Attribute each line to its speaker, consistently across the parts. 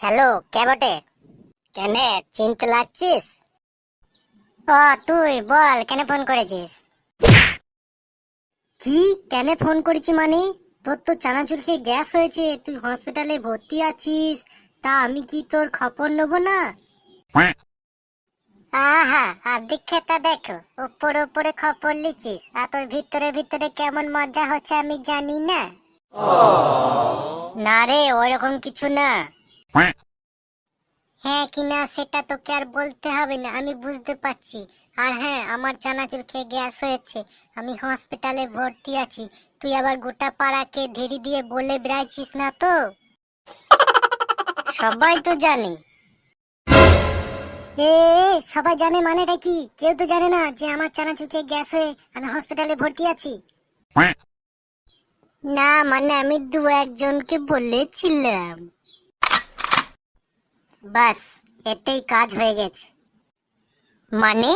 Speaker 1: Hello, কে বটে? কেনে চিনতে লাগছিস? ও, তুই বল কেন ফোন করেছিস? কি? কেন ফোন করেছি মানে? তোর তো চানাচুর খেয়ে গ্যাস হয়েছে, তুই হসপিটালে ভর্তি আছিস। তা আমি কি তোর খবর নেবো না? আহা, আর্ধেক খেতা দেখো, উপরে উপরে খবর লিচিস, আর তোর ভিতরে ভিতরে কেমন মজা হচ্ছে আমি জানি না। না রে, ওইরকম কিছু না। হ্যাঁ কি না সেটা তোকে আর বলতে হবে না, আমি বুঝতে পারছি। আর হ্যাঁ, আমার চানাচুর খেয়ে গ্যাস হয়েছে, আমি হসপিটালে ভর্তি আছি। তুই আবার গোটা পাড়াকে ঢেড়ি দিয়ে বলে বেড়াইছিস না তো? সবাই তো জানে। এ, সবাই জানে মানেটা কি? কেউ তো জানে না যে আমার চানাচুর খেয়ে গ্যাস হয়ে আমি হসপিটালে ভর্তি আছি। না মানে আমি দু একজনকে বলেছিলাম। বাস, এতেই কাজ হয়ে গেছে। মানে?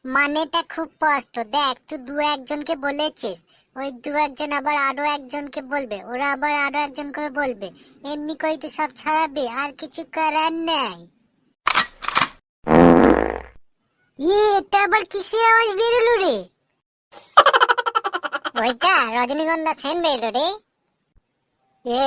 Speaker 1: মানেটা খুব স্পষ্ট, দেখ তুই দু একজনকে বলেছিস, ওই দু একজন আবার আরো একজনকে বলবে, ওরা আবার আরো একজন করে বলবে, এমনি করে তো সব ছড়াবে, আর কিছু করার নাই। এটা আবার কিসের আওয়াজ বেরোলো রে? ওইটা রজনীগন্ধা সেন বেরোলো রে। এ